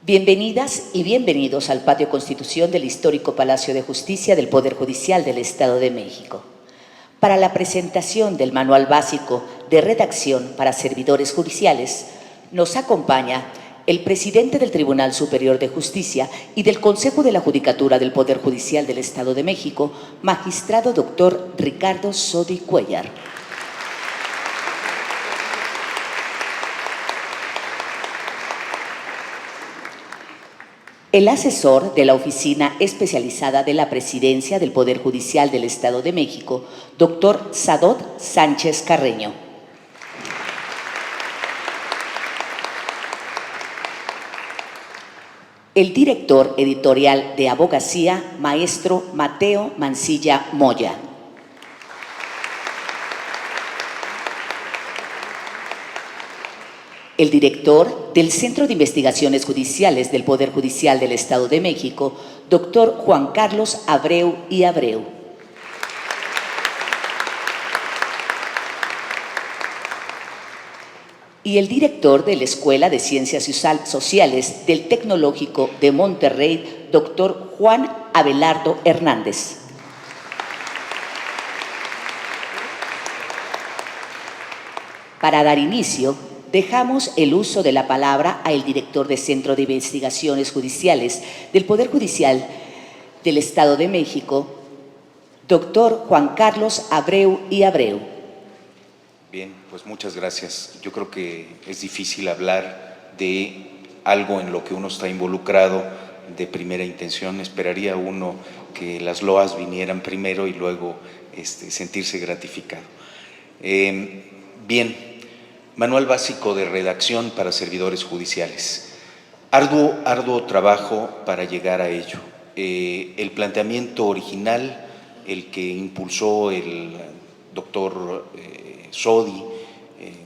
Bienvenidas y bienvenidos al Patio Constitución del histórico Palacio de Justicia del Poder Judicial del Estado de México. Para la presentación del Manual Básico de Redacción para Servidores Judiciales, nos acompaña el presidente del Tribunal Superior de Justicia y del Consejo de la Judicatura del Poder Judicial del Estado de México, magistrado doctor Ricardo Sodi Cuéllar. El asesor de la Oficina Especializada de la Presidencia del Poder Judicial del Estado de México, doctor Sadot Sánchez Carreño. El director editorial de Abogacía, maestro Mateo Mancilla Moya. El director del Centro de Investigaciones Judiciales del Poder Judicial del Estado de México, doctor Juan Carlos Abreu y Abreu. Y el director de la Escuela de Ciencias Sociales del Tecnológico de Monterrey, doctor Juan Abelardo Hernández. Para dar inicio, dejamos el uso de la palabra al director del Centro de Investigaciones Judiciales del Poder Judicial del Estado de México, doctor Juan Carlos Abreu y Abreu. Bien, pues muchas gracias. Yo creo que es difícil hablar de algo en lo que uno está involucrado de primera intención. Esperaría uno que las loas vinieran primero y luego sentirse gratificado. Bien, Manual Básico de Redacción para Servidores Judiciales. Arduo trabajo para llegar a ello. El planteamiento original, el que impulsó el doctor Sodi,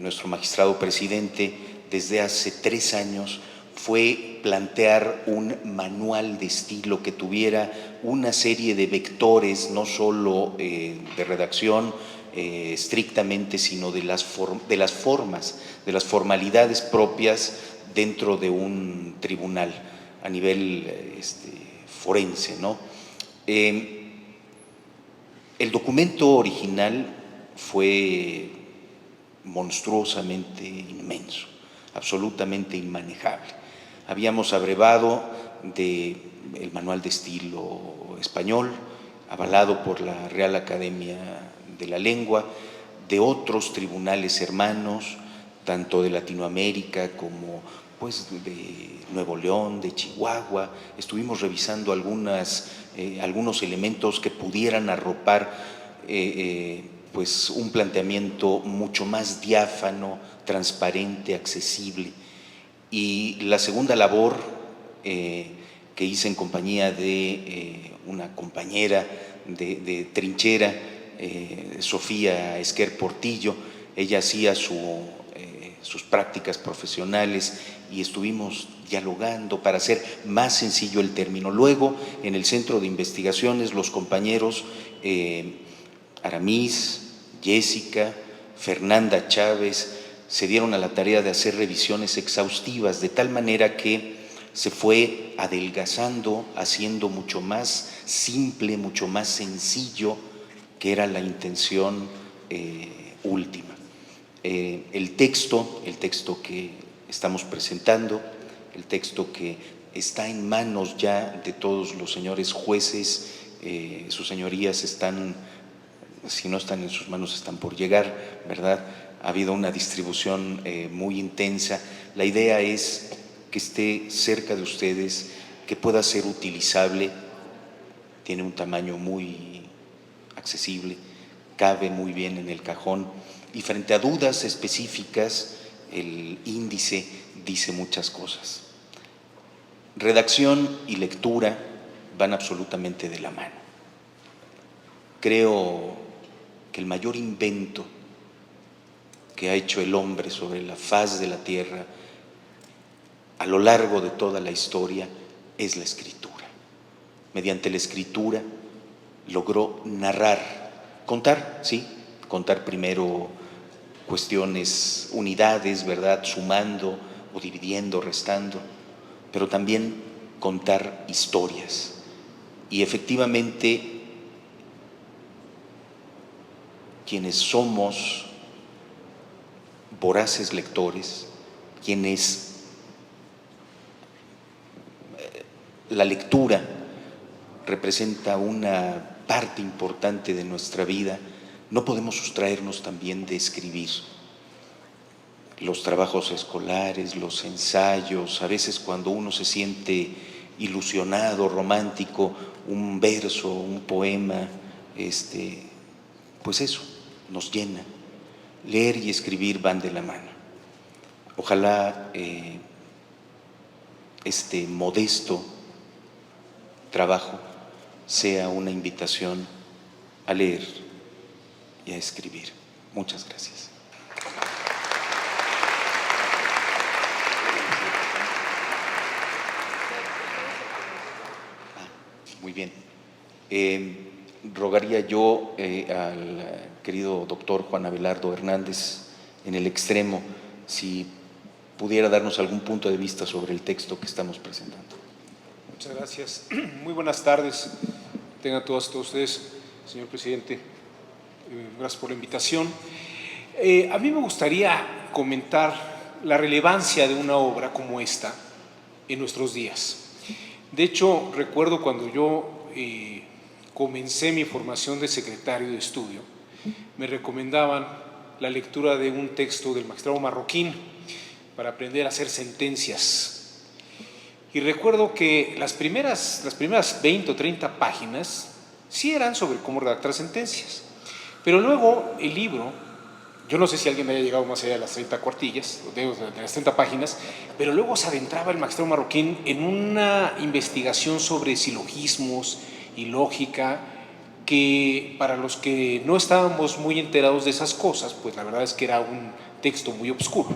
nuestro magistrado presidente, desde hace 3 años, fue plantear un manual de estilo que tuviera una serie de vectores, no solo de redacción estrictamente, sino de las formas, de las formalidades propias dentro de un tribunal a nivel forense, ¿no? El documento original fue monstruosamente inmenso, absolutamente inmanejable. Habíamos abrevado del manual de estilo español, avalado por la Real Academia de la Lengua, de otros tribunales hermanos, tanto de Latinoamérica como pues de Nuevo León, de Chihuahua. Estuvimos revisando algunos elementos que pudieran arropar pues un planteamiento mucho más diáfano, transparente, accesible. Y la segunda labor que hice en compañía de una compañera de trinchera, Sofía Esquer Portillo, ella hacía sus prácticas profesionales y estuvimos dialogando para hacer más sencillo el término. Luego, en el Centro de Investigaciones, los compañeros Aramis, Jessica, Fernanda Chávez se dieron a la tarea de hacer revisiones exhaustivas, de tal manera que se fue adelgazando, haciendo mucho más simple, mucho más sencillo, que era la intención última. El texto que estamos presentando, el texto que está en manos ya de todos los señores jueces, sus señorías están, si no están en sus manos, están por llegar, ¿verdad? Ha habido una distribución muy intensa. La idea es que esté cerca de ustedes, que pueda ser utilizable, tiene un tamaño muy accesible, cabe muy bien en el cajón y frente a dudas específicas, el índice dice muchas cosas. Redacción y lectura van absolutamente de la mano. Creo que el mayor invento que ha hecho el hombre sobre la faz de la tierra a lo largo de toda la historia es la escritura. Mediante la escritura logró narrar, contar, sí, contar primero cuestiones, unidades, ¿verdad?, sumando o dividiendo, restando, pero también contar historias. Y efectivamente, quienes somos voraces lectores, quienes la lectura representa una parte importante de nuestra vida, no podemos sustraernos también de escribir. Los trabajos escolares, los ensayos, a veces cuando uno se siente ilusionado, romántico, un verso, un poema, pues eso nos llena. Leer y escribir van de la mano. Ojalá este modesto trabajo sea una invitación a leer y a escribir. Muchas gracias. Muy bien. Rogaría yo al querido doctor Juan Abelardo Hernández, en el extremo, si pudiera darnos algún punto de vista sobre el texto que estamos presentando. Muchas gracias. Muy buenas tardes. Tengan todos ustedes, señor presidente. Gracias por la invitación. A mí me gustaría comentar la relevancia de una obra como esta en nuestros días. De hecho, recuerdo cuando yo comencé mi formación de secretario de estudio, me recomendaban la lectura de un texto del magistrado Marroquín para aprender a hacer sentencias. Y recuerdo que las primeras 20 o 30 páginas sí eran sobre cómo redactar sentencias. Pero luego el libro, yo no sé si alguien me haya llegado más allá de las 30 cuartillas, de las 30 páginas, pero luego se adentraba el magistrado Marroquín en una investigación sobre silogismos y lógica que para los que no estábamos muy enterados de esas cosas, pues la verdad es que era un texto muy oscuro.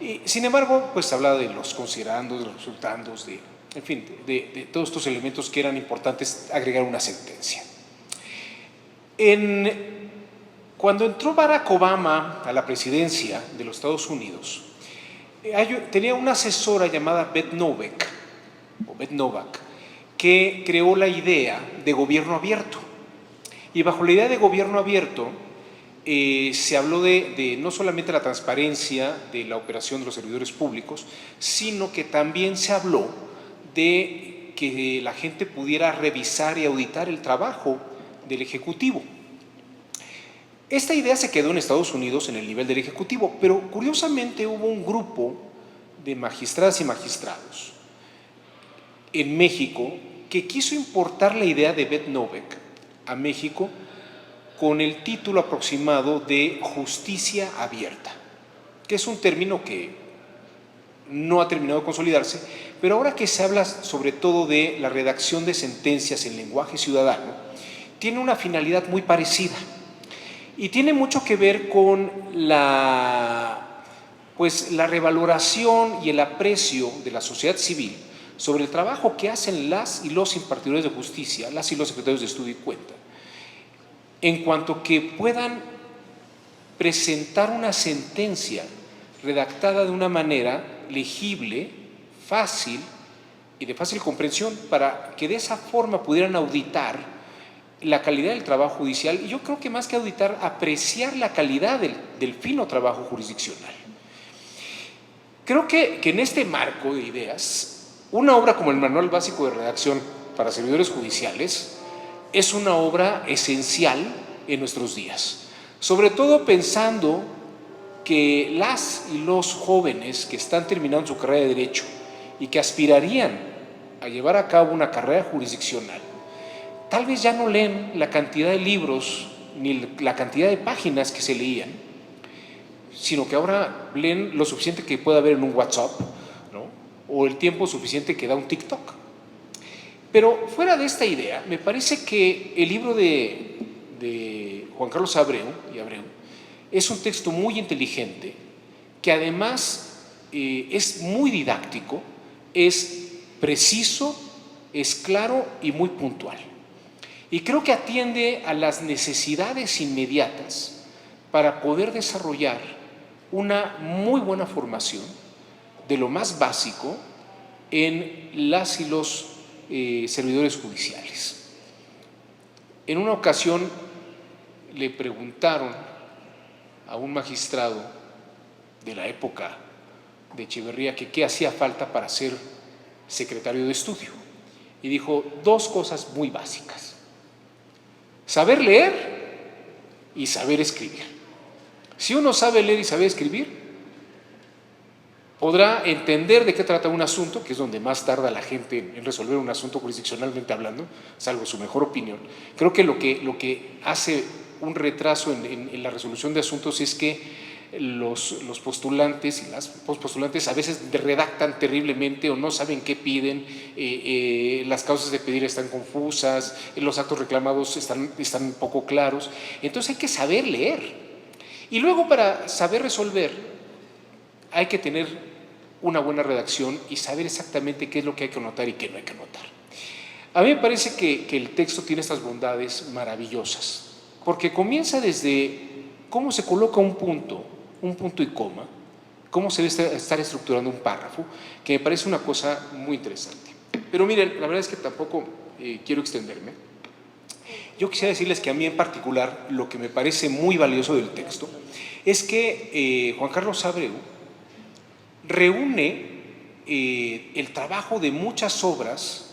Y, sin embargo, pues hablaba de los considerandos, de los resultandos, en fin, de todos estos elementos que eran importantes agregar una sentencia. Cuando entró Barack Obama a la presidencia de los Estados Unidos, tenía una asesora llamada Beth Novak, que creó la idea de gobierno abierto. Y bajo la idea de gobierno abierto se habló de no solamente la transparencia de la operación de los servidores públicos, sino que también se habló de que la gente pudiera revisar y auditar el trabajo del Ejecutivo. Esta idea se quedó en Estados Unidos en el nivel del Ejecutivo, pero curiosamente hubo un grupo de magistradas y magistrados en México que quiso importar la idea de Beth Novak a México con el título aproximado de justicia abierta, que es un término que no ha terminado de consolidarse, pero ahora que se habla sobre todo de la redacción de sentencias en lenguaje ciudadano, tiene una finalidad muy parecida y tiene mucho que ver con la revaloración y el aprecio de la sociedad civil sobre el trabajo que hacen las y los impartidores de justicia, las y los secretarios de estudio y cuenta, en cuanto que puedan presentar una sentencia redactada de una manera legible, fácil y de fácil comprensión, para que de esa forma pudieran auditar la calidad del trabajo judicial, y yo creo que más que auditar, apreciar la calidad del fino trabajo jurisdiccional. Creo que en este marco de ideas, una obra como el Manual Básico de Redacción para Servidores Judiciales es una obra esencial en nuestros días, sobre todo pensando que las y los jóvenes que están terminando su carrera de Derecho y que aspirarían a llevar a cabo una carrera jurisdiccional, tal vez ya no leen la cantidad de libros ni la cantidad de páginas que se leían, sino que ahora leen lo suficiente que pueda haber en un WhatsApp, ¿no? O el tiempo suficiente que da un TikTok. Pero fuera de esta idea, me parece que el libro de Juan Carlos Abreu es un texto muy inteligente, que además es muy didáctico, es preciso, es claro y muy puntual. Y creo que atiende a las necesidades inmediatas para poder desarrollar una muy buena formación de lo más básico en las y los servidores judiciales. En una ocasión le preguntaron a un magistrado de la época de Echeverría que qué hacía falta para ser secretario de estudio. Y dijo 2 cosas muy básicas: saber leer y saber escribir. Si uno sabe leer y sabe escribir, podrá entender de qué trata un asunto, que es donde más tarda la gente en resolver un asunto jurisdiccionalmente hablando, salvo su mejor opinión. Creo que lo que hace un retraso en la resolución de asuntos es que los postulantes y las postpostulantes a veces redactan terriblemente o no saben qué piden, las causas de pedir están confusas, los actos reclamados están poco claros. Entonces hay que saber leer. Y luego, para saber resolver, hay que tener una buena redacción y saber exactamente qué es lo que hay que anotar y qué no hay que anotar. A mí me parece que el texto tiene estas bondades maravillosas, porque comienza desde cómo se coloca un punto y coma, cómo se debe estar estructurando un párrafo, que me parece una cosa muy interesante. Pero miren, la verdad es que tampoco quiero extenderme. Yo quisiera decirles que a mí en particular lo que me parece muy valioso del texto es que Juan Carlos Abreu reúne el trabajo de muchas obras,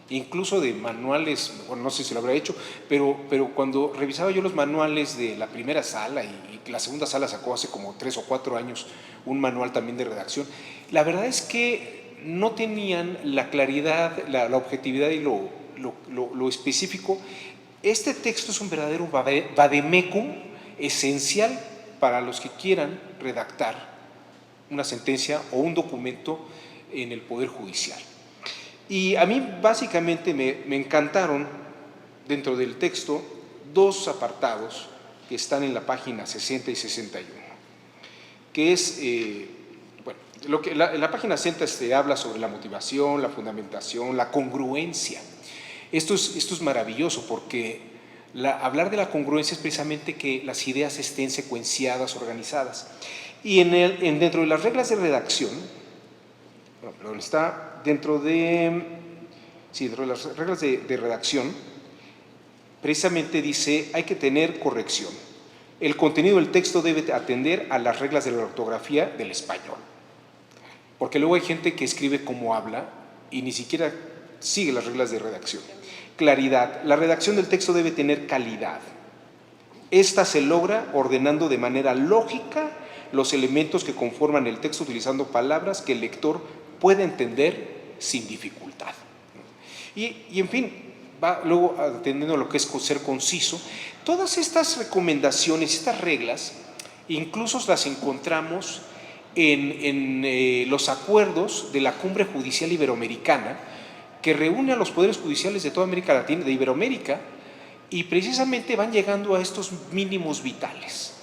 incluso de manuales. Bueno, no sé si lo habrá hecho, pero cuando revisaba yo los manuales de la primera sala, y la segunda sala sacó hace como 3 o 4 años un manual también de redacción, la verdad es que no tenían la claridad, la objetividad y lo específico. Este texto es un verdadero vademecum esencial para los que quieran redactar una sentencia o un documento en el Poder Judicial. Y a mí básicamente me encantaron dentro del texto 2 apartados que están en la página 60 y 61, que es, bueno, en la página 60 se habla sobre la motivación, la fundamentación, la congruencia. Esto es maravilloso, porque hablar de la congruencia es precisamente que las ideas estén secuenciadas, organizadas. Y dentro de las reglas de redacción, dentro de las reglas de redacción, precisamente dice, hay que tener corrección. El contenido del texto debe atender a las reglas de la ortografía del español. Porque luego hay gente que escribe como habla y ni siquiera sigue las reglas de redacción. Claridad. La redacción del texto debe tener calidad. Esta se logra ordenando de manera lógica los elementos que conforman el texto, utilizando palabras que el lector pueda entender sin dificultad. Y en fin, va luego atendiendo lo que es ser conciso. Todas estas recomendaciones, estas reglas, incluso las encontramos en los acuerdos de la Cumbre Judicial Iberoamericana, que reúne a los poderes judiciales de toda América Latina, de Iberoamérica, y precisamente van llegando a estos mínimos vitales.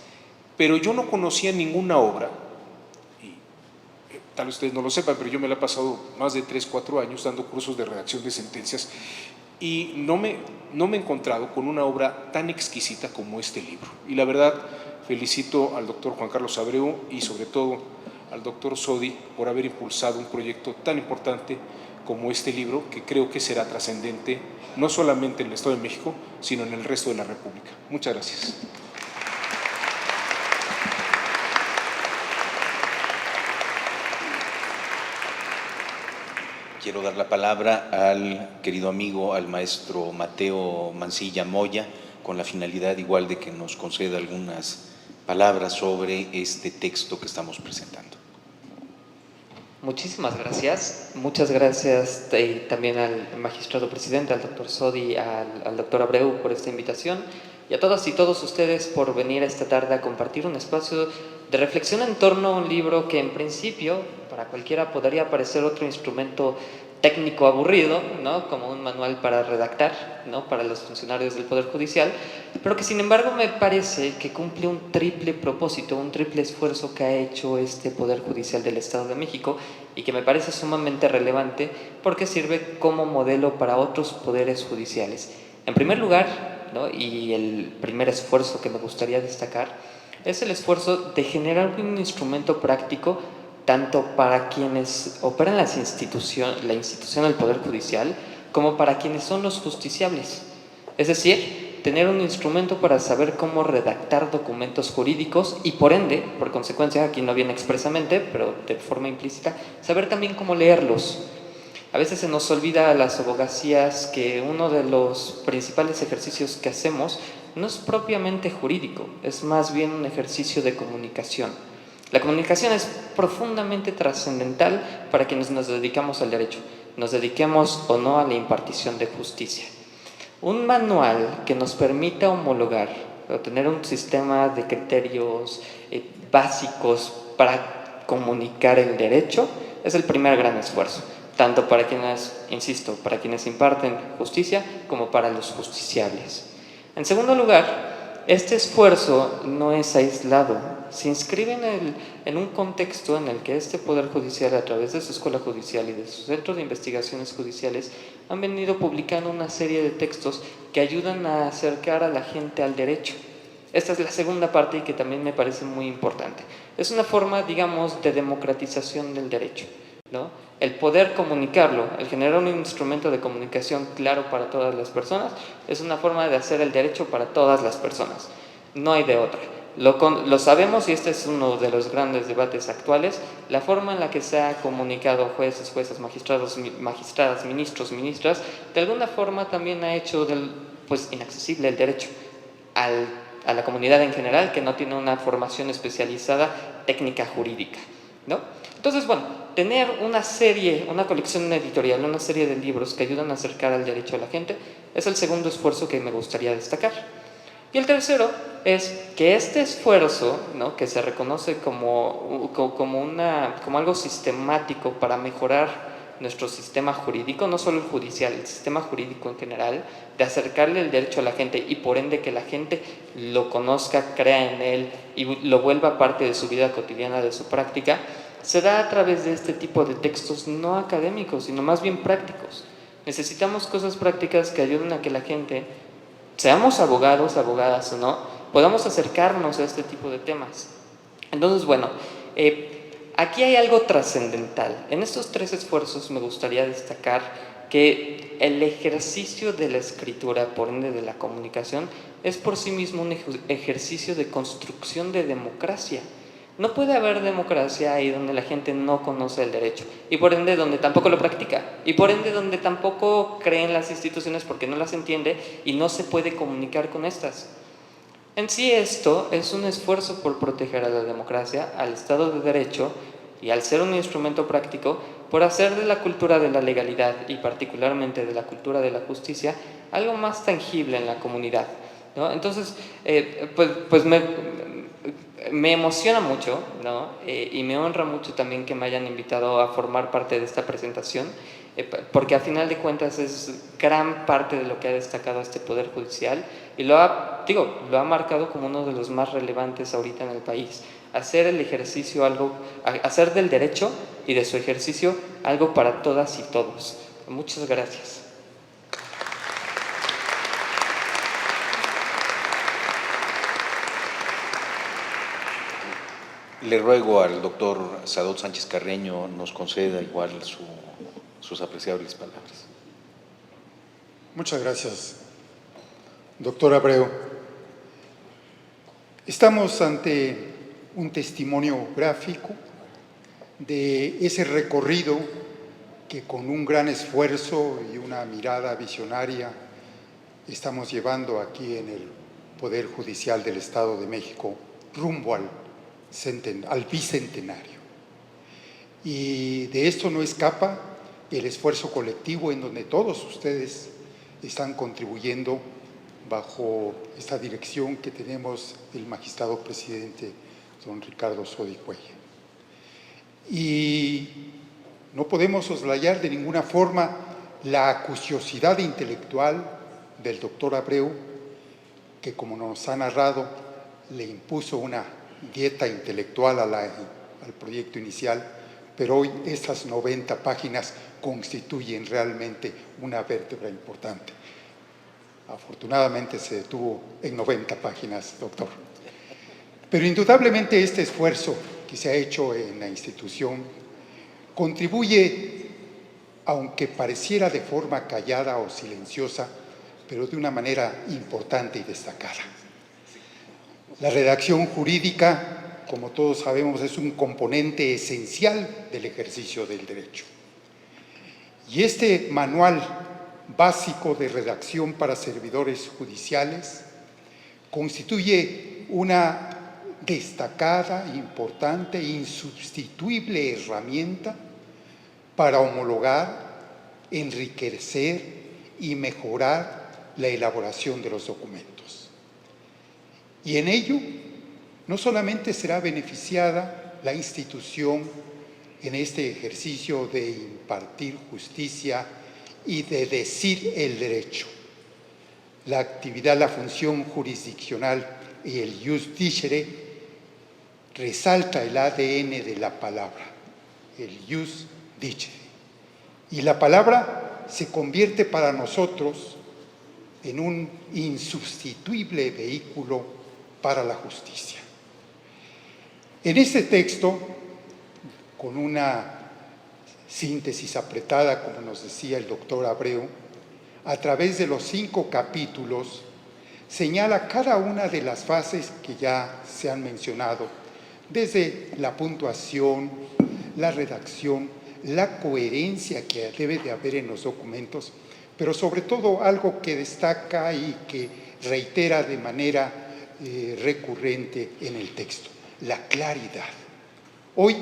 Pero yo no conocía ninguna obra, y tal vez ustedes no lo sepan, pero yo me la he pasado más de 3 o 4 años dando cursos de redacción de sentencias, y no me he encontrado con una obra tan exquisita como este libro. Y la verdad, felicito al doctor Juan Carlos Abreu y sobre todo al doctor Sodi por haber impulsado un proyecto tan importante como este libro, que creo que será trascendente no solamente en el Estado de México, sino en el resto de la República. Muchas gracias. Quiero dar la palabra al querido amigo, al maestro Mateo Mancilla Moya, con la finalidad igual de que nos conceda algunas palabras sobre este texto que estamos presentando. Muchísimas gracias. Muchas gracias también al magistrado presidente, al doctor Sodi, al doctor Abreu por esta invitación, y a todas y todos ustedes por venir esta tarde a compartir un espacio de reflexión en torno a un libro que en principio para cualquiera podría parecer otro instrumento técnico aburrido, ¿no? Como un manual para redactar, ¿no? Para los funcionarios del Poder Judicial, pero que sin embargo me parece que cumple un triple propósito, un triple esfuerzo que ha hecho este Poder Judicial del Estado de México, y que me parece sumamente relevante porque sirve como modelo para otros poderes judiciales. En primer lugar, ¿no? Y el primer esfuerzo que me gustaría destacar es el esfuerzo de generar un instrumento práctico tanto para quienes operan la institución del Poder Judicial, como para quienes son los justiciables. Es decir, tener un instrumento para saber cómo redactar documentos jurídicos y, por ende, por consecuencia, aquí no viene expresamente, pero de forma implícita, saber también cómo leerlos. A veces se nos olvida a las abogacías que uno de los principales ejercicios que hacemos no es propiamente jurídico, es más bien un ejercicio de comunicación. La comunicación es profundamente trascendental para quienes nos dedicamos al derecho, nos dediquemos o no a la impartición de justicia. Un manual que nos permita homologar o tener un sistema de criterios básicos para comunicar el derecho es el primer gran esfuerzo, tanto para quienes, insisto, para quienes imparten justicia como para los justiciables. En segundo lugar, este esfuerzo no es aislado, se inscribe en un contexto en el que este Poder Judicial, a través de su Escuela Judicial y de su Centro de Investigaciones Judiciales, han venido publicando una serie de textos que ayudan a acercar a la gente al derecho. Esta es la segunda parte y que también me parece muy importante. Es una forma, digamos, de democratización del derecho, ¿no? El poder comunicarlo, el generar un instrumento de comunicación claro para todas las personas, es una forma de hacer el derecho para todas las personas. No hay de otra. Lo sabemos y este es uno de los grandes debates actuales. La forma en la que se ha comunicado jueces, juezas, magistrados, magistradas, ministros, ministras, de alguna forma también ha hecho inaccesible el derecho a la comunidad en general que no tiene una formación especializada técnica jurídica, ¿no? Entonces, bueno, tener una colección editorial, una serie de libros que ayudan a acercar al derecho a la gente es el segundo esfuerzo que me gustaría destacar. Y el tercero es que este esfuerzo, ¿no?, que se reconoce como algo sistemático para mejorar nuestro sistema jurídico, no solo el judicial, el sistema jurídico en general, de acercarle el derecho a la gente y por ende que la gente lo conozca, crea en él y lo vuelva parte de su vida cotidiana, de su práctica, se da a través de este tipo de textos no académicos, sino más bien prácticos. Necesitamos cosas prácticas que ayuden a que la gente, seamos abogados, abogadas o no, podamos acercarnos a este tipo de temas. Entonces, bueno, aquí hay algo trascendental. En estos tres esfuerzos me gustaría destacar que el ejercicio de la escritura, por ende de la comunicación, es por sí mismo un ejercicio de construcción de democracia. No puede haber democracia ahí donde la gente no conoce el derecho y por ende donde tampoco lo practica y por ende donde tampoco cree en las instituciones porque no las entiende y no se puede comunicar con estas. En sí esto es un esfuerzo por proteger a la democracia, al Estado de Derecho y al ser un instrumento práctico por hacer de la cultura de la legalidad y particularmente de la cultura de la justicia algo más tangible en la comunidad, ¿no? Entonces, me emociona mucho, ¿no? Y me honra mucho también que me hayan invitado a formar parte de esta presentación, porque a final de cuentas es gran parte de lo que ha destacado este Poder Judicial y lo ha marcado como uno de los más relevantes ahorita en el país. Hacer del derecho y de su ejercicio algo para todas y todos. Muchas gracias. Le ruego al doctor Sadot Sánchez Carreño nos conceda igual sus apreciables palabras. Muchas gracias, doctor Abreu. Estamos ante un testimonio gráfico de ese recorrido que con un gran esfuerzo y una mirada visionaria estamos llevando aquí en el Poder Judicial del Estado de México rumbo al bicentenario. Y de esto no escapa el esfuerzo colectivo en donde todos ustedes están contribuyendo bajo esta dirección que tenemos el magistrado presidente don Ricardo Sodi Cuellar. Y no podemos soslayar de ninguna forma la acuciosidad intelectual del doctor Abreu, que como nos ha narrado, le impuso una dieta intelectual al proyecto inicial, pero hoy estas 90 páginas constituyen realmente una vértebra importante. Afortunadamente se detuvo en 90 páginas, doctor. Pero indudablemente este esfuerzo que se ha hecho en la institución contribuye, aunque pareciera de forma callada o silenciosa, pero de una manera importante y destacada. La redacción jurídica, como todos sabemos, es un componente esencial del ejercicio del derecho. Y este manual básico de redacción para servidores judiciales constituye una destacada, importante, insustituible herramienta para homologar, enriquecer y mejorar la elaboración de los documentos. Y en ello no solamente será beneficiada la institución en este ejercicio de impartir justicia y de decir el derecho. La actividad, la función jurisdiccional y el ius dicere resalta el ADN de la palabra, el ius dicere. Y la palabra se convierte para nosotros en un insustituible vehículo para la justicia. En este texto, con una síntesis apretada, como nos decía el doctor Abreu, a través de los 5 capítulos, señala cada una de las fases que ya se han mencionado, desde la puntuación, la redacción, la coherencia que debe de haber en los documentos, pero sobre todo algo que destaca y que reitera de manera recurrente en el texto, la claridad. Hoy,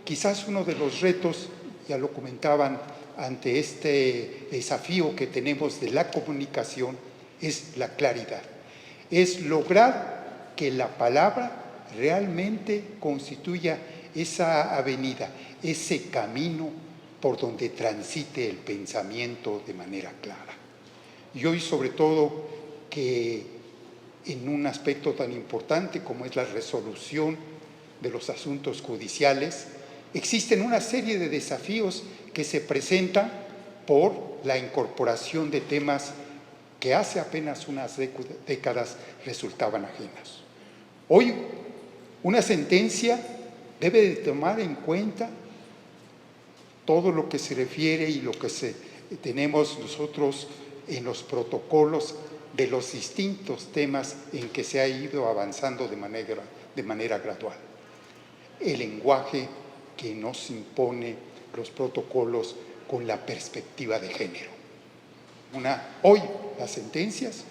quizás uno de los retos, ya lo comentaban, ante este desafío que tenemos de la comunicación, es la claridad. Es lograr que la palabra realmente constituya esa avenida, ese camino por donde transite el pensamiento de manera clara. Y hoy, sobre todo, que en un aspecto tan importante como es la resolución de los asuntos judiciales, existen una serie de desafíos que se presentan por la incorporación de temas que hace apenas unas décadas resultaban ajenos. Hoy, una sentencia debe de tomar en cuenta todo lo que se refiere y lo que tenemos nosotros en los protocolos de los distintos temas en que se ha ido avanzando de manera gradual. El lenguaje que nos impone los protocolos con la perspectiva de género. Hoy las sentencias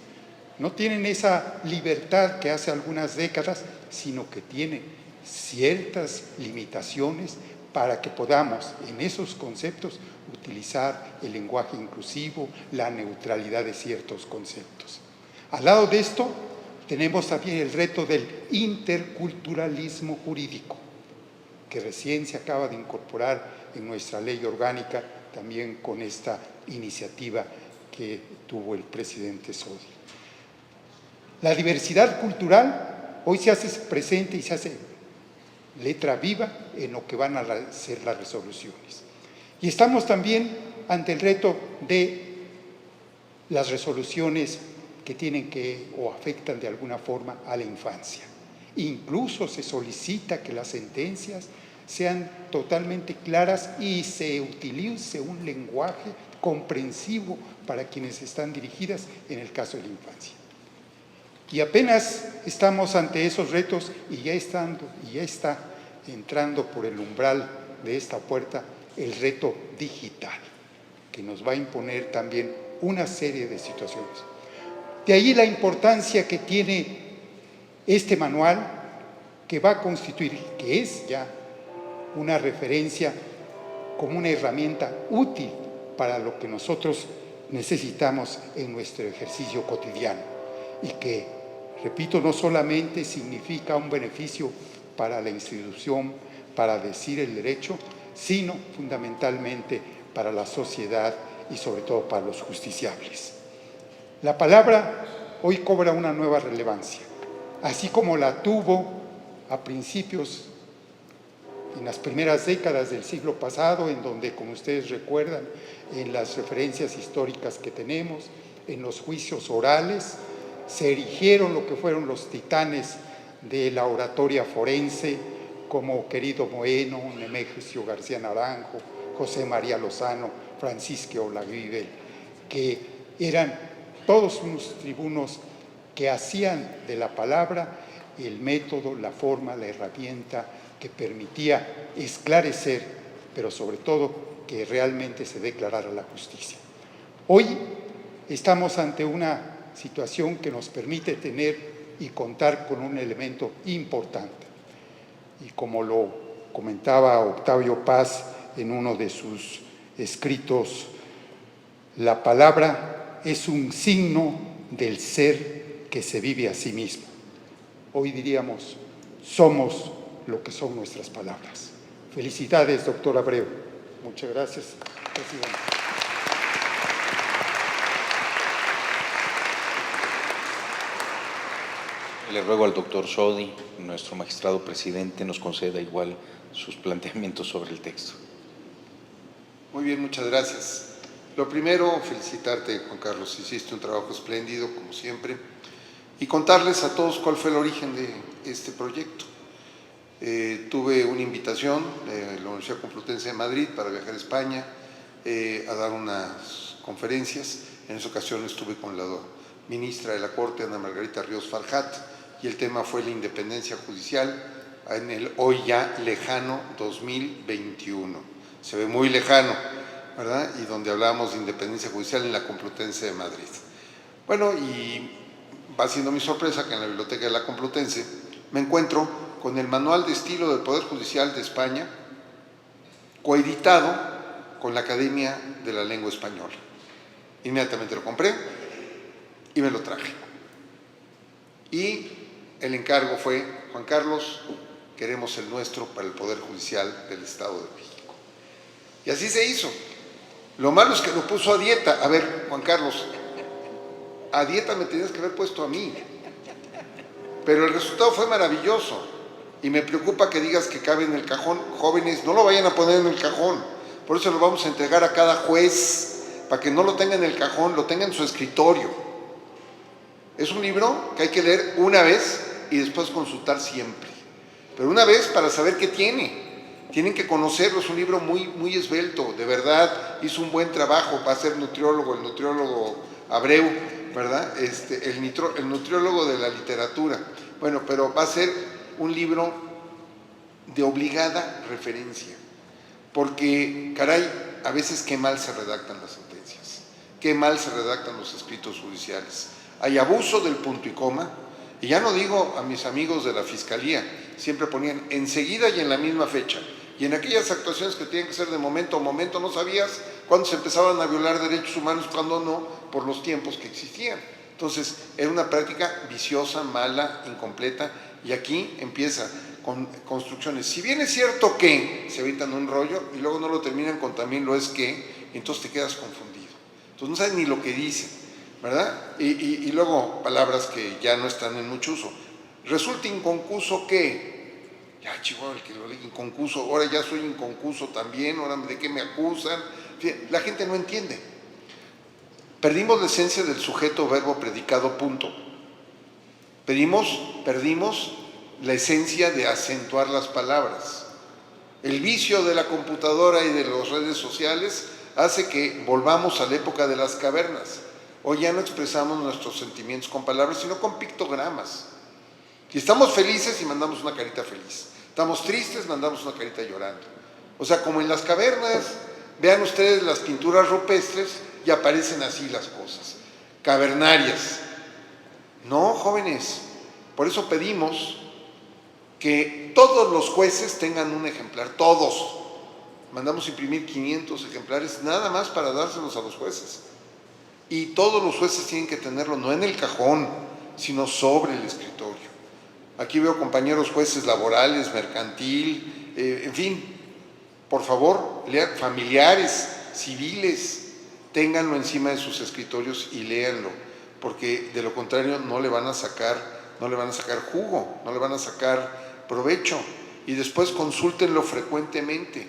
no tienen esa libertad que hace algunas décadas, sino que tienen ciertas limitaciones para que podamos en esos conceptos utilizar el lenguaje inclusivo, la neutralidad de ciertos conceptos. Al lado de esto, tenemos también el reto del interculturalismo jurídico, que recién se acaba de incorporar en nuestra ley orgánica, también con esta iniciativa que tuvo el presidente Sodi. La diversidad cultural hoy se hace presente y se hace letra viva en lo que van a ser las resoluciones. Y estamos también ante el reto de las resoluciones que tienen o afectan de alguna forma a la infancia. Incluso se solicita que las sentencias sean totalmente claras y se utilice un lenguaje comprensivo para quienes están dirigidas en el caso de la infancia. Y apenas estamos ante esos retos y ya está entrando por el umbral de esta puerta el reto digital, que nos va a imponer también una serie de situaciones. De ahí la importancia que tiene este manual, que va a constituir, que es ya una referencia como una herramienta útil para lo que nosotros necesitamos en nuestro ejercicio cotidiano y que, repito, no solamente significa un beneficio para la institución, para decir el derecho, sino fundamentalmente para la sociedad y sobre todo para los justiciables. La palabra hoy cobra una nueva relevancia, así como la tuvo a principios, en las primeras décadas del siglo pasado, en donde, como ustedes recuerdan, en las referencias históricas que tenemos, en los juicios orales, se erigieron lo que fueron los titanes de la oratoria forense como Querido Bueno, Nemesio García Naranjo, José María Lozano, Francisco Olaguibel, que eran todos unos tribunos que hacían de la palabra el método, la forma, la herramienta que permitía esclarecer, pero sobre todo que realmente se declarara la justicia. Hoy estamos ante una situación que nos permite tener y contar con un elemento importante. Y como lo comentaba Octavio Paz en uno de sus escritos, la palabra es un signo del ser que se vive a sí mismo. Hoy diríamos, somos lo que son nuestras palabras. Felicidades, doctor Abreu. Muchas gracias, presidente. Le ruego al doctor Sodi, nuestro magistrado presidente, nos conceda igual sus planteamientos sobre el texto. Muy bien, muchas gracias. Lo primero, felicitarte, Juan Carlos, hiciste un trabajo espléndido, como siempre, y contarles a todos cuál fue el origen de este proyecto. Tuve una invitación de la Universidad Complutense de Madrid para viajar a España a dar unas conferencias. En esa ocasión estuve con la ministra de la Corte, Ana Margarita Ríos Farjat, y el tema fue la independencia judicial en el hoy ya lejano 2021. Se ve muy lejano, ¿verdad? Y donde hablábamos de independencia judicial en la Complutense de Madrid. Bueno, y va siendo mi sorpresa que en la biblioteca de la Complutense me encuentro con el Manual de Estilo del Poder Judicial de España, coeditado con la Academia de la Lengua Española. Inmediatamente lo compré y me lo traje. Y el encargo fue: Juan Carlos, queremos el nuestro para el Poder Judicial del Estado de México. Y así se hizo. Lo malo es que lo puso a dieta. A ver, Juan Carlos, a dieta me tenías que haber puesto a mí. Pero el resultado fue maravilloso. Y me preocupa que digas que cabe en el cajón. Jóvenes, no lo vayan a poner en el cajón. Por eso lo vamos a entregar a cada juez, para que no lo tenga en el cajón, lo tenga en su escritorio. Es un libro que hay que leer una vez y después consultar siempre. Pero una vez para saber qué tiene. Tienen que conocerlo, es un libro muy esbelto, de verdad, hizo un buen trabajo, va a ser nutriólogo, el nutriólogo Abreu, ¿verdad? El nutriólogo de la literatura. Bueno, pero va a ser un libro de obligada referencia, porque, caray, a veces qué mal se redactan las sentencias, qué mal se redactan los escritos judiciales. Hay abuso del punto y coma, y ya no digo a mis amigos de la Fiscalía, siempre ponían enseguida y en la misma fecha. Y en aquellas actuaciones que tienen que ser de momento a momento, no sabías cuándo se empezaban a violar derechos humanos, cuándo no, por los tiempos que existían. Entonces, era una práctica viciosa, mala, incompleta, y aquí empieza con construcciones. Si bien es cierto que se avientan un rollo y luego no lo terminan con también lo es que, entonces te quedas confundido. Entonces no sabes ni lo que dicen, ¿verdad? Y luego palabras que ya no están en mucho uso. Resulta inconcuso que, ya chihuahua, el que lo lee inconcuso, ahora ya soy inconcuso también, ahora de qué me acusan. La gente no entiende. Perdimos la esencia del sujeto, verbo, predicado, punto. Perdimos la esencia de acentuar las palabras. El vicio de la computadora y de las redes sociales hace que volvamos a la época de las cavernas. Hoy ya no expresamos nuestros sentimientos con palabras, sino con pictogramas. Si estamos felices y mandamos una carita feliz, estamos tristes, mandamos una carita llorando. O sea, como en las cavernas, vean ustedes las pinturas rupestres y aparecen así las cosas, cavernarias. No, jóvenes, por eso pedimos que todos los jueces tengan un ejemplar, todos. Mandamos imprimir 500 ejemplares nada más para dárselos a los jueces. Y todos los jueces tienen que tenerlo, no en el cajón, sino sobre el escritorio. Aquí veo compañeros jueces laborales, mercantil, en fin, por favor, lean, familiares, civiles, ténganlo encima de sus escritorios y léanlo, porque de lo contrario no le van a sacar jugo, no le van a sacar provecho, y después consúltenlo frecuentemente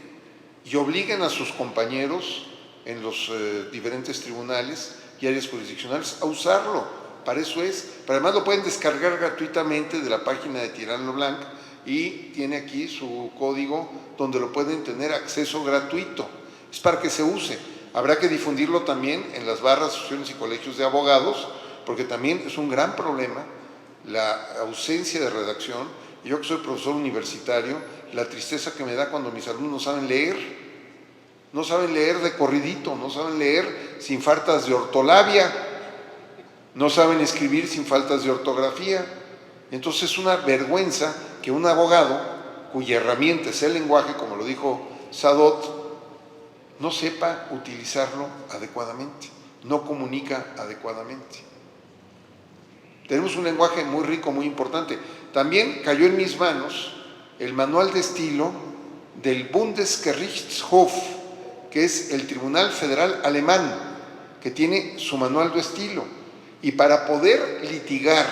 y obliguen a sus compañeros en los diferentes tribunales y áreas jurisdiccionales a usarlo. Para eso es. Pero además lo pueden descargar gratuitamente de la página de Tirán Leblanc, y tiene aquí su código donde lo pueden tener acceso gratuito. Es para que se use. Habrá que difundirlo también en las barras, asociaciones y colegios de abogados, porque también es un gran problema la ausencia de redacción. Yo que soy profesor universitario, la tristeza que me da cuando mis alumnos no saben leer de corridito, no saben leer sin faltas de ortolabia, no saben escribir sin faltas de ortografía. Entonces es una vergüenza que un abogado cuya herramienta es el lenguaje, como lo dijo Sadot, no sepa utilizarlo adecuadamente, no comunica adecuadamente. Tenemos un lenguaje muy rico, muy importante. También cayó en mis manos el manual de estilo del Bundesgerichtshof, que es el Tribunal Federal Alemán, que tiene su manual de estilo. Y para poder litigar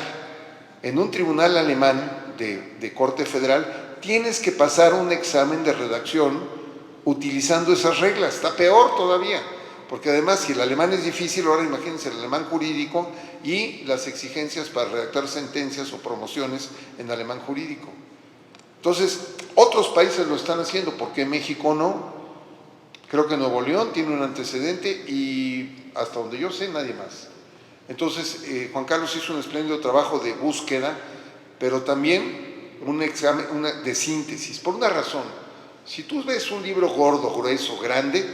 en un tribunal alemán de corte federal, tienes que pasar un examen de redacción utilizando esas reglas. Está peor todavía, porque además si el alemán es difícil, ahora imagínense el alemán jurídico y las exigencias para redactar sentencias o promociones en alemán jurídico. Entonces, otros países lo están haciendo, ¿por qué México no? Creo que Nuevo León tiene un antecedente y hasta donde yo sé, nadie más. Entonces, Juan Carlos hizo un espléndido trabajo de búsqueda, pero también un examen de síntesis, por una razón. Si tú ves un libro gordo, grueso, grande,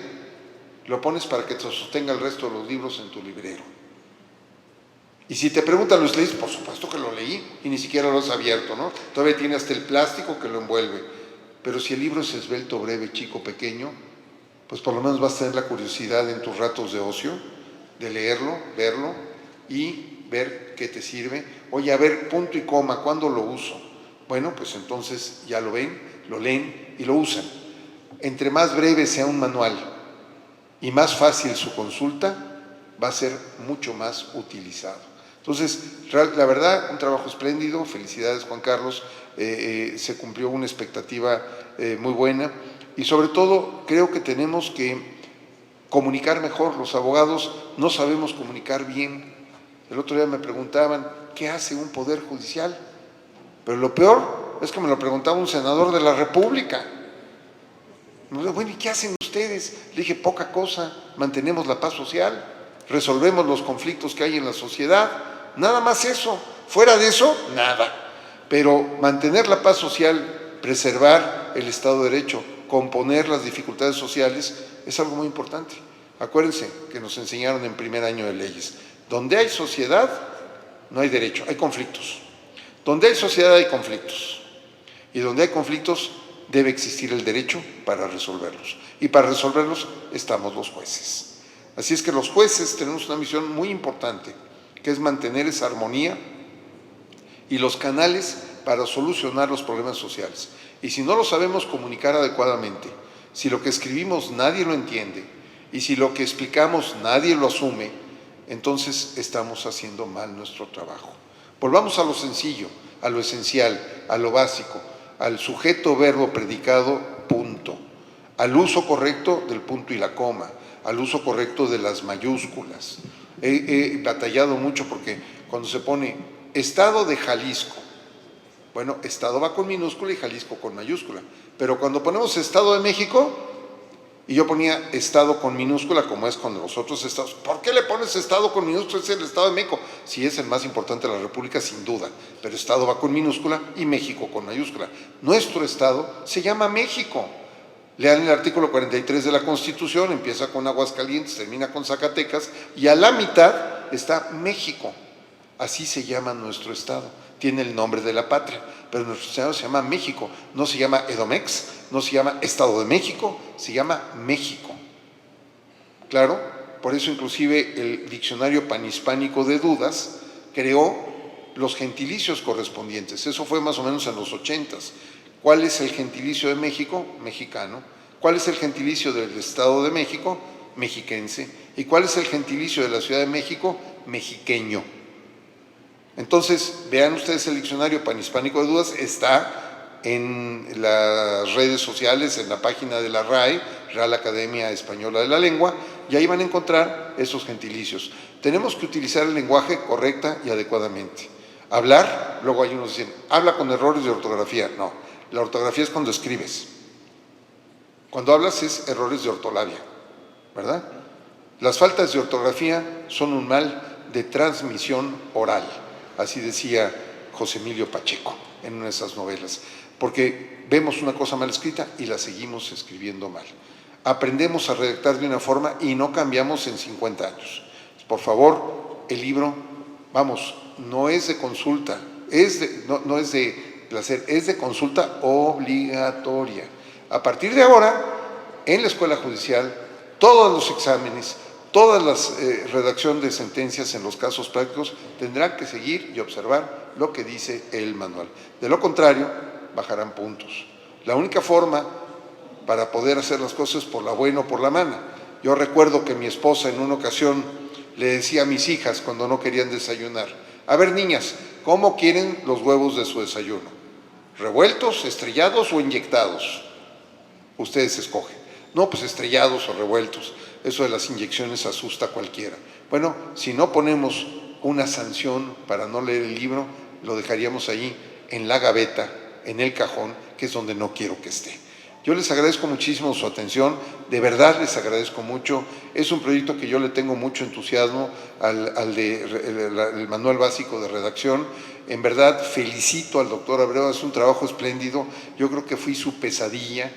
lo pones para que te sostenga el resto de los libros en tu librero. Y si te preguntan, ¿lo leíste? Por supuesto que lo leí y ni siquiera lo has abierto, ¿no? Todavía tiene hasta el plástico que lo envuelve. Pero si el libro es esbelto, breve, chico, pequeño, pues por lo menos vas a tener la curiosidad en tus ratos de ocio de leerlo, verlo y ver qué te sirve. Oye, a ver, punto y coma, ¿cuándo lo uso? Bueno, pues entonces ya lo ven, lo leen y lo usan. Entre más breve sea un manual y más fácil su consulta, va a ser mucho más utilizado. Entonces, la verdad, un trabajo espléndido. Felicidades, Juan Carlos. Se cumplió una expectativa muy buena y sobre todo creo que tenemos que comunicar mejor. Los abogados no sabemos comunicar bien. El otro día me preguntaban, ¿qué hace un poder judicial? Pero lo peor es que me lo preguntaba un senador de la República. Me dijo, bueno, ¿y qué hacen ustedes? Le dije, poca cosa, mantenemos la paz social, resolvemos los conflictos que hay en la sociedad, nada más eso. Fuera de eso, nada. Pero mantener la paz social, preservar el Estado de Derecho, componer las dificultades sociales, es algo muy importante. Acuérdense que nos enseñaron en primer año de leyes. Donde hay sociedad, no hay derecho, hay conflictos. Donde hay sociedad hay conflictos. Y donde hay conflictos debe existir el derecho para resolverlos. Y para resolverlos estamos los jueces. Así es que los jueces tenemos una misión muy importante, que es mantener esa armonía y los canales para solucionar los problemas sociales. Y si no lo sabemos comunicar adecuadamente, si lo que escribimos nadie lo entiende y si lo que explicamos nadie lo asume, entonces estamos haciendo mal nuestro trabajo. Volvamos a lo sencillo, a lo esencial, a lo básico, al sujeto, verbo, predicado, punto, al uso correcto del punto y la coma, al uso correcto de las mayúsculas. He batallado mucho porque cuando se pone Estado de Jalisco, bueno, Estado va con minúscula y Jalisco con mayúscula, pero cuando ponemos Estado de México, y yo ponía Estado con minúscula como es con los otros estados. ¿Por qué le pones Estado con minúscula? Es el Estado de México. Sí, es el más importante de la República, sin duda, pero Estado va con minúscula y México con mayúscula. Nuestro Estado se llama México. Lean el artículo 43 de la Constitución, empieza con Aguascalientes, termina con Zacatecas, y a la mitad está México. Así se llama nuestro Estado. Tiene el nombre de la patria, pero nuestro Estado se llama México. No se llama Edomex, no se llama Estado de México, se llama México. Claro, por eso inclusive el Diccionario Panhispánico de Dudas creó los gentilicios correspondientes. Eso fue más o menos en los 80s. ¿Cuál es el gentilicio de México? Mexicano. ¿Cuál es el gentilicio del Estado de México? Mexiquense. ¿Y cuál es el gentilicio de la Ciudad de México? Mexiqueño. Entonces, vean ustedes el Diccionario Panhispánico de Dudas, está en las redes sociales, en la página de la RAE, Real Academia Española de la Lengua, y ahí van a encontrar esos gentilicios. Tenemos que utilizar el lenguaje correcta y adecuadamente. Hablar, luego hay unos que dicen, habla con errores de ortografía. No, la ortografía es cuando escribes. Cuando hablas es errores de ortolabia, ¿verdad? Las faltas de ortografía son un mal de transmisión oral, así decía José Emilio Pacheco en una de esas novelas, porque vemos una cosa mal escrita y la seguimos escribiendo mal. Aprendemos a redactar de una forma y no cambiamos en 50 años. Por favor, el libro, vamos, no es de consulta, no es de placer, es de consulta obligatoria. A partir de ahora, en la Escuela Judicial, todos los exámenes, toda la redacción de sentencias en los casos prácticos tendrán que seguir y observar lo que dice el manual. De lo contrario, bajarán puntos. La única forma para poder hacer las cosas por la buena o por la mala. Yo recuerdo que mi esposa en una ocasión le decía a mis hijas cuando no querían desayunar, a ver niñas, ¿cómo quieren los huevos de su desayuno? ¿Revueltos, estrellados o inyectados? Ustedes escogen. No, pues estrellados o revueltos. Eso de las inyecciones asusta a cualquiera. Bueno, si no ponemos una sanción para no leer el libro, lo dejaríamos ahí en la gaveta, en el cajón, que es donde no quiero que esté. Yo les agradezco muchísimo su atención, de verdad les agradezco mucho. Es un proyecto que yo le tengo mucho entusiasmo el manual básico de redacción. En verdad felicito al doctor Abreu, es un trabajo espléndido. Yo creo que fui su pesadilla.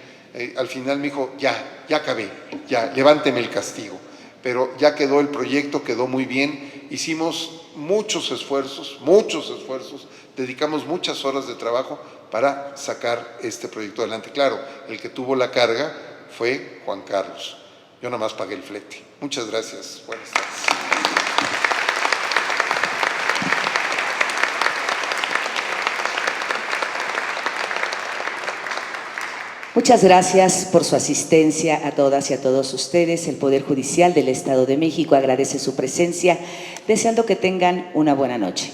Al final me dijo, ya acabé, ya, levánteme el castigo. Pero ya quedó el proyecto, quedó muy bien. Hicimos muchos esfuerzos, dedicamos muchas horas de trabajo para sacar este proyecto adelante. Claro, el que tuvo la carga fue Juan Carlos. Yo nada más pagué el flete. Muchas gracias. Buenas tardes. Muchas gracias por su asistencia a todas y a todos ustedes. El Poder Judicial del Estado de México agradece su presencia, deseando que tengan una buena noche.